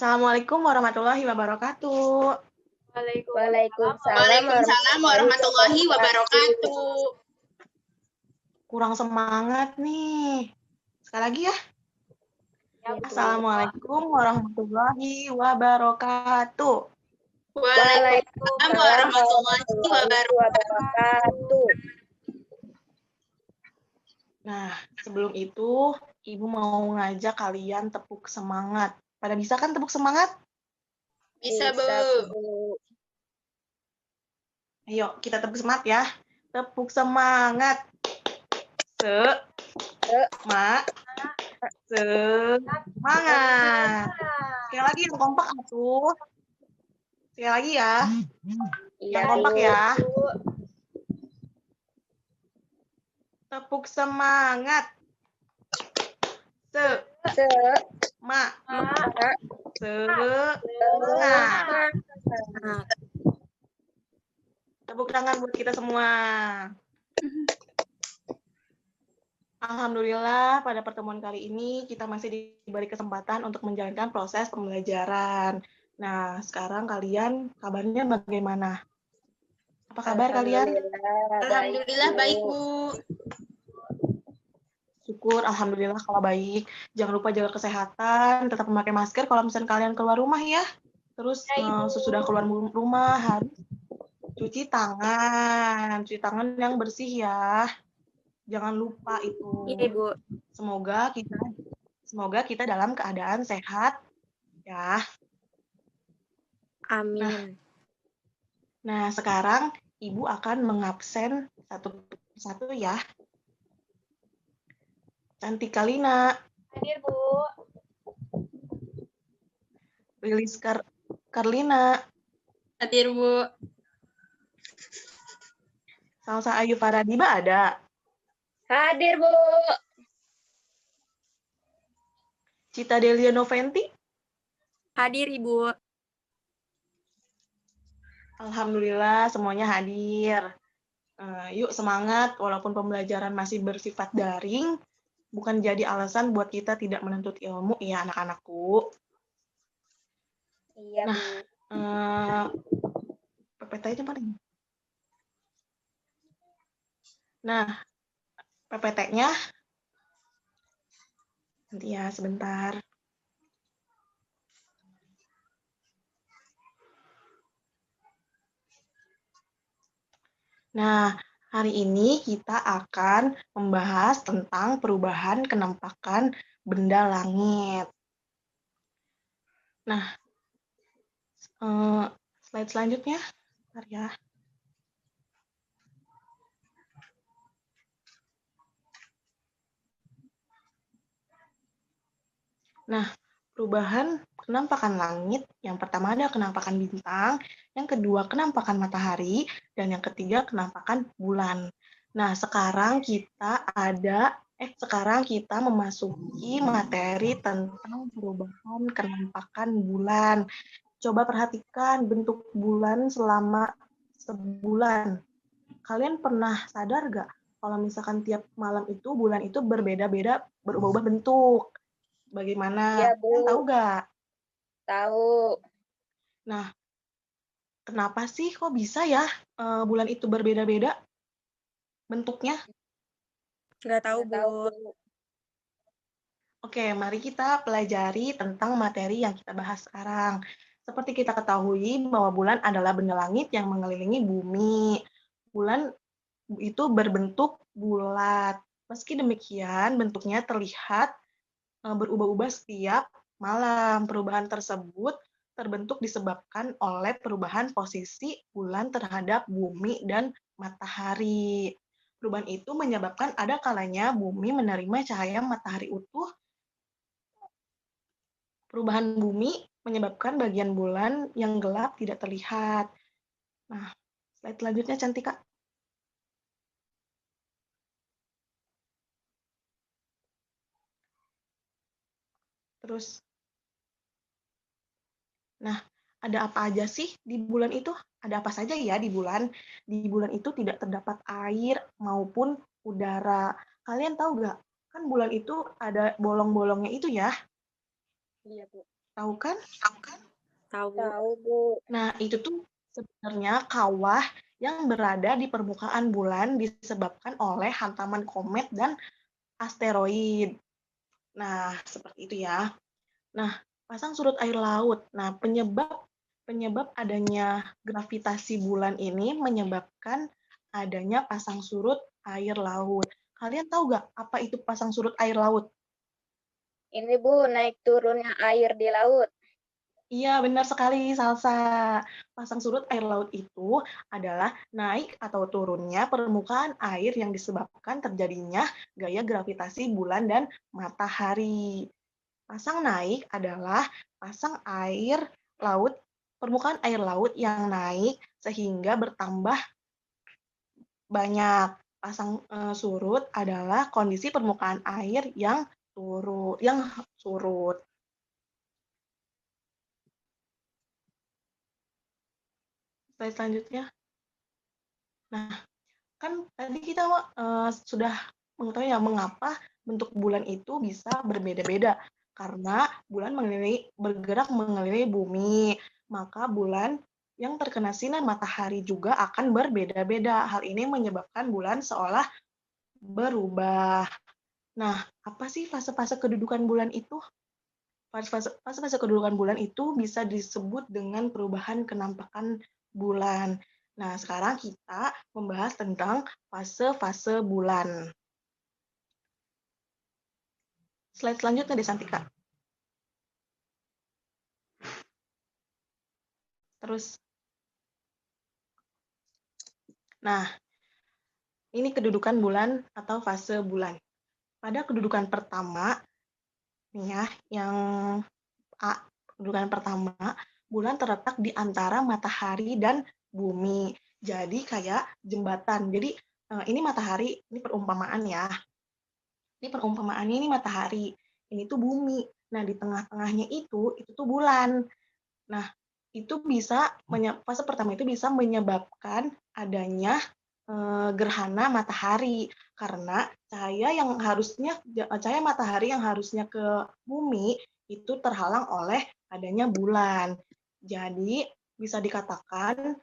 Assalamualaikum warahmatullahi wabarakatuh. Waalaikumsalam warahmatullahi wabarakatuh. Kurang semangat nih. Sekali lagi ya. Assalamualaikum warahmatullahi wabarakatuh. Waalaikumsalam warahmatullahi wabarakatuh. Nah, sebelum itu, Ibu mau ngajak kalian tepuk semangat. Pada bisa kan tepuk semangat? Bisa, Bu. Ayo, kita tepuk semangat ya. Tepuk semangat. Semangat. Sekali lagi yang kompak atuh. Sekali lagi ya. Yang kompak ya. Tepuk semangat. Semangat. Tepuk tangan buat kita semua. Alhamdulillah pada pertemuan kali ini kita masih diberi kesempatan untuk menjalankan proses pembelajaran. Nah, sekarang kalian kabarnya bagaimana? Apa kabar kalian? Alhamdulillah baik, Bu. Syukur, alhamdulillah kalau baik. Jangan lupa jaga kesehatan, tetap memakai masker kalau misalnya kalian keluar rumah ya. Terus sesudah keluar rumah harus cuci tangan yang bersih ya. Jangan lupa itu. Iya, Bu. Semoga kita dalam keadaan sehat ya. Amin. Nah, sekarang Ibu akan mengabsen satu ya. Cantika Lina. Hadir, Bu. Lilis Karlina. Hadir, Bu. Salsa Ayu Faradiba ada. Hadir, Bu. Cita Delia Noventi. Hadir, Ibu. Alhamdulillah semuanya hadir. Yuk semangat, walaupun pembelajaran masih bersifat daring, bukan jadi alasan buat kita tidak menuntut ilmu ya anak-anakku. Iya, nah, PPT-nya mana? Nah, PPT-nya nanti ya sebentar. Nah, hari ini kita akan membahas tentang perubahan kenampakan benda langit. Nah, slide selanjutnya, bentar ya. Nah, perubahan kenampakan langit, yang pertama ada kenampakan bintang, yang kedua kenampakan matahari, dan yang ketiga kenampakan bulan. Nah, sekarang kita memasuki materi tentang perubahan kenampakan bulan. Coba perhatikan bentuk bulan selama sebulan. Kalian pernah sadar nggak kalau misalkan tiap malam itu bulan itu berbeda-beda, berubah-ubah bentuk? Bagaimana? Iya, Bu. Kalian tahu nggak? Tahu. Nah, kenapa sih kok bisa ya bulan itu berbeda-beda bentuknya? Nggak tahu, Bu. Oke, mari kita pelajari tentang materi yang kita bahas sekarang. Seperti kita ketahui bahwa bulan adalah benda langit yang mengelilingi bumi. Bulan itu berbentuk bulat. Meski demikian, bentuknya terlihat berubah-ubah setiap malam. Perubahan tersebut terbentuk disebabkan oleh perubahan posisi bulan terhadap bumi dan matahari. Perubahan itu menyebabkan ada kalanya bumi menerima cahaya matahari utuh. Perubahan bumi menyebabkan bagian bulan yang gelap tidak terlihat. Nah, slide selanjutnya Cantika. Terus, nah, ada apa aja sih di bulan itu? Ada apa saja ya di bulan? Di bulan itu tidak terdapat air maupun udara. Kalian tahu nggak? Kan bulan itu ada bolong-bolongnya itu ya. Iya, Bu. Tahu kan? Tahu, Bu. Nah, itu tuh sebenarnya kawah yang berada di permukaan bulan disebabkan oleh hantaman komet dan asteroid. Nah, seperti itu ya. Nah, pasang surut air laut. Nah, penyebab adanya gravitasi bulan ini menyebabkan adanya pasang surut air laut. Kalian tahu nggak apa itu pasang surut air laut? Ini, Bu, naik turunnya air di laut. Iya, benar sekali, Salsa. Pasang surut air laut itu adalah naik atau turunnya permukaan air yang disebabkan terjadinya gaya gravitasi bulan dan matahari. Pasang naik adalah pasang air laut, permukaan air laut yang naik sehingga bertambah banyak. Pasang surut adalah kondisi permukaan air yang surut. Slide selanjutnya. Nah, kan tadi kita sudah mengetahui ya mengapa bentuk bulan itu bisa berbeda-beda karena bulan bergerak mengelilingi bumi, maka bulan yang terkena sinar matahari juga akan berbeda-beda. Hal ini menyebabkan bulan seolah berubah. Nah, apa sih fase-fase kedudukan bulan itu? Fase-fase kedudukan bulan itu bisa disebut dengan perubahan kenampakan bulan. Nah, sekarang kita membahas tentang fase-fase bulan. Slide selanjutnya deh, Santika. Terus, nah, ini kedudukan bulan atau fase bulan. Pada kedudukan pertama, nih ya, yang A, kedudukan pertama, bulan terletak di antara matahari dan bumi. Jadi kayak jembatan. Jadi ini matahari, ini perumpamaan ya. Ini perumpamaannya ini matahari, ini tuh bumi. Nah, di tengah-tengahnya itu tuh bulan. Nah, itu bisa fase pertama itu bisa menyebabkan adanya gerhana matahari karena cahaya matahari yang harusnya ke bumi itu terhalang oleh adanya bulan. Jadi bisa dikatakan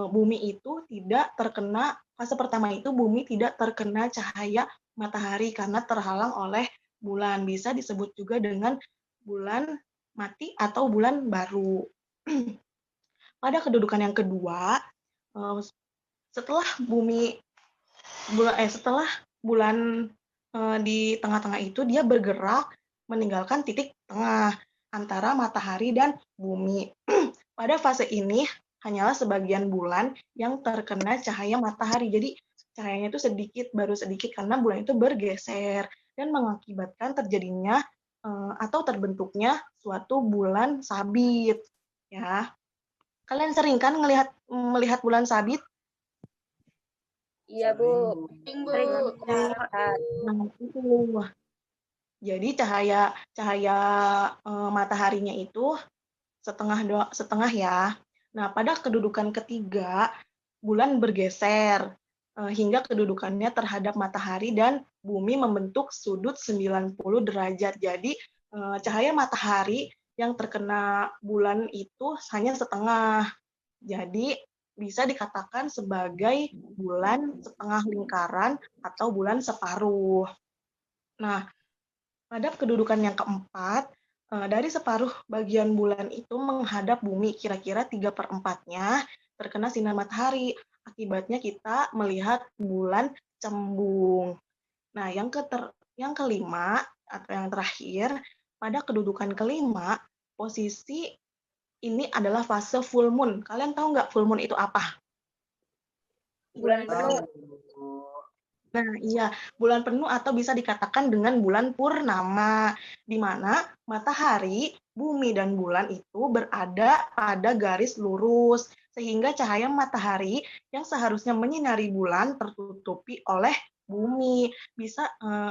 bumi itu tidak terkena fase pertama itu bumi tidak terkena cahaya matahari karena terhalang oleh bulan. Bisa disebut juga dengan bulan mati atau bulan baru. Pada kedudukan yang kedua, setelah setelah bulan di tengah-tengah itu dia bergerak meninggalkan titik tengah antara matahari dan bumi. Pada fase ini hanyalah sebagian bulan yang terkena cahaya matahari. Jadi cahayanya itu baru sedikit karena bulan itu bergeser dan mengakibatkan terjadinya atau terbentuknya suatu bulan sabit. Ya, kalian sering kan melihat bulan sabit? Iya, Bu. Sering melihat. Nah, itu. Jadi cahaya mataharinya itu setengah ya. Nah, pada kedudukan ketiga, bulan bergeser hingga kedudukannya terhadap matahari dan bumi membentuk sudut 90 derajat. Jadi, cahaya matahari yang terkena bulan itu hanya setengah. Jadi, bisa dikatakan sebagai bulan setengah lingkaran atau bulan separuh. Nah, pada kedudukan yang keempat, dari separuh bagian bulan itu menghadap bumi, kira-kira 3/4-nya terkena sinar matahari. Akibatnya kita melihat bulan cembung. Nah, yang kelima atau yang terakhir, pada kedudukan kelima, posisi ini adalah fase full moon. Kalian tahu nggak full moon itu apa? Bulan penuh. Nah, iya, bulan penuh atau bisa dikatakan dengan bulan purnama, di mana matahari, bumi, dan bulan itu berada pada garis lurus, sehingga cahaya matahari yang seharusnya menyinari bulan tertutupi oleh bumi.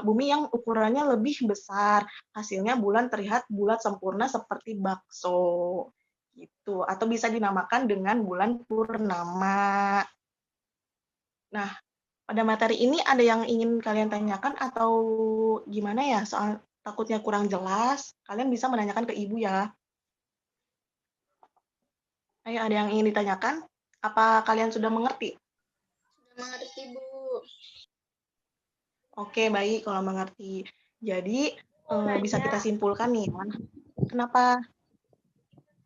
Bumi yang ukurannya lebih besar, hasilnya bulan terlihat bulat sempurna seperti bakso. Gitu, atau bisa dinamakan dengan bulan purnama. Nah, pada materi ini ada yang ingin kalian tanyakan atau gimana ya soal takutnya kurang jelas, kalian bisa menanyakan ke ibu ya. Ayo, ada yang ingin ditanyakan? Apa kalian sudah mengerti? Sudah mengerti, Bu. Oke, baik kalau mengerti. Jadi, bisa kita Nanya, simpulkan nih ya. Kenapa?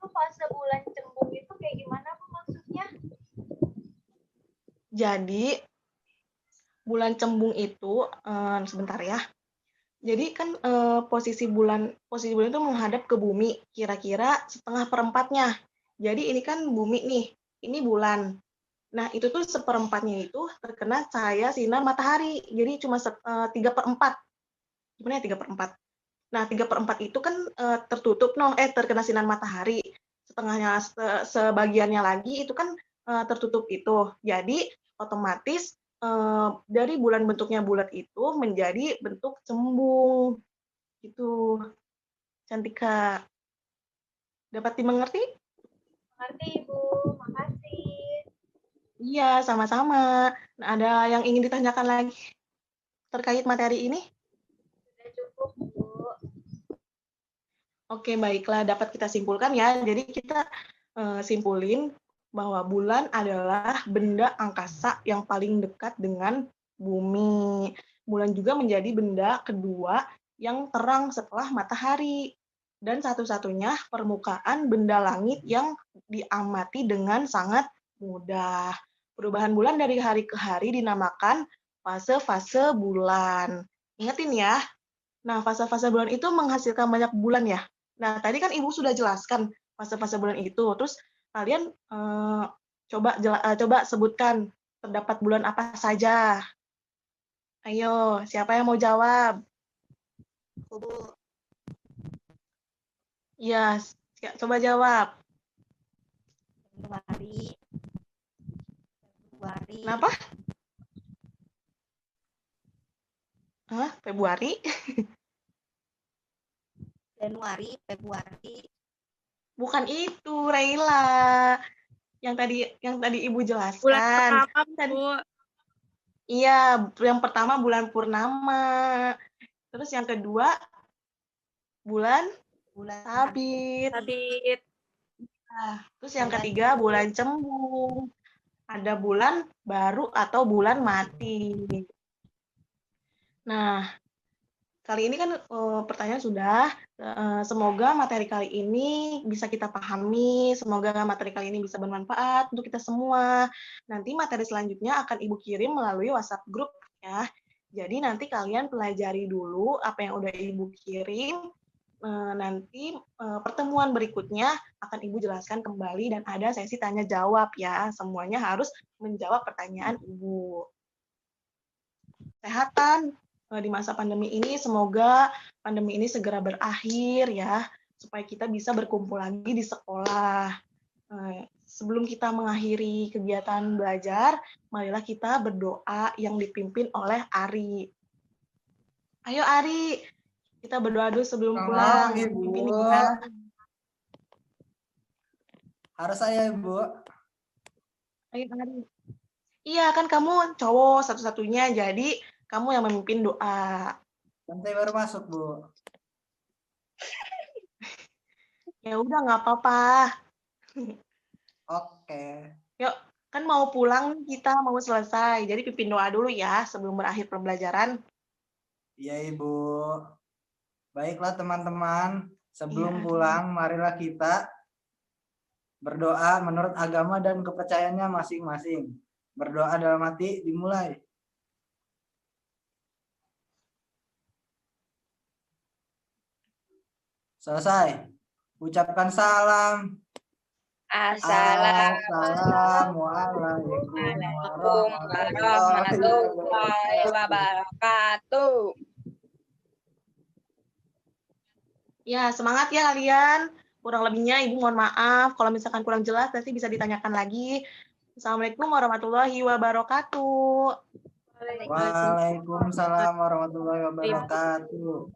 itu fase bulan cembung itu kayak gimana, Bu, maksudnya? Jadi, bulan cembung itu, sebentar ya. Jadi kan posisi bulan itu menghadap ke bumi, kira-kira setengah perempatnya. Jadi ini kan bumi nih, ini bulan. Nah itu tuh seperempatnya itu terkena cahaya sinar matahari. Jadi cuma 3/4. Gimana ya 3/4? Nah 3/4 itu kan tertutup terkena sinar matahari. Setengahnya sebagiannya lagi itu kan tertutup itu. Jadi otomatis dari bulan bentuknya bulat itu menjadi bentuk cembung. Gitu, Cantika. Dapat dimengerti? Mengerti, Ibu. Makasih. Iya, sama-sama. Nah, ada yang ingin ditanyakan lagi terkait materi ini? Sudah cukup, Bu. Oke, baiklah, dapat kita simpulkan ya. Jadi kita simpulin bahwa bulan adalah benda angkasa yang paling dekat dengan bumi. Bulan juga menjadi benda kedua yang terang setelah matahari. Dan satu-satunya permukaan benda langit yang diamati dengan sangat mudah. Perubahan bulan dari hari ke hari dinamakan fase-fase bulan. Ingetin ya. Nah, fase-fase bulan itu menghasilkan banyak bulan ya. Nah, tadi kan Ibu sudah jelaskan fase-fase bulan itu. Terus kalian coba sebutkan terdapat bulan apa saja. Ayo, siapa yang mau jawab? Bu. Iya, coba jawab. Februari. Kenapa? Hah, Februari? Januari, Februari. Bukan itu, Raila. Yang tadi Ibu Bulan jelaskan. pertama, Bu. Iya, yang pertama bulan purnama. Terus yang kedua bulan sabit. Sabit. Nah, terus yang ketiga bulan cembung. Ada bulan baru atau bulan mati. Nah, kali ini kan pertanyaan sudah. Semoga materi kali ini bisa kita pahami. Semoga materi kali ini bisa bermanfaat untuk kita semua. Nanti materi selanjutnya akan Ibu kirim melalui WhatsApp grup ya. Jadi nanti kalian pelajari dulu apa yang udah Ibu kirim. Nanti pertemuan berikutnya akan Ibu jelaskan kembali dan ada sesi tanya jawab ya. Semuanya harus menjawab pertanyaan Ibu. Kesehatan di masa pandemi ini, semoga pandemi ini segera berakhir ya, supaya kita bisa berkumpul lagi di sekolah. Sebelum kita mengakhiri kegiatan belajar, marilah kita berdoa yang dipimpin oleh Ari. Ayo Ari, kita berdoa dulu sebelum pulang. Pimpin kita. Harus saya, Ibu. Ayo Ari. Iya, kan kamu cowok satu-satunya, jadi kamu yang memimpin doa. Kan saya baru masuk, Bu. Ya udah, nggak apa-apa. Oke. Yuk, kan mau pulang kita, mau selesai. Jadi pimpin doa dulu ya sebelum berakhir pembelajaran. Iya, Ibu. Baiklah, teman-teman. Sebelum Iya. pulang, marilah kita berdoa menurut agama dan kepercayaannya masing-masing. Berdoa dalam hati dimulai. Selesai. Ucapkan salam. Assalamualaikum warahmatullahi wabarakatuh. Ya, semangat ya kalian. Kurang lebihnya Ibu mohon maaf. Kalau misalkan kurang jelas nanti bisa ditanyakan lagi. Assalamualaikum warahmatullahi wabarakatuh. Waalaikumsalam warahmatullahi wabarakatuh.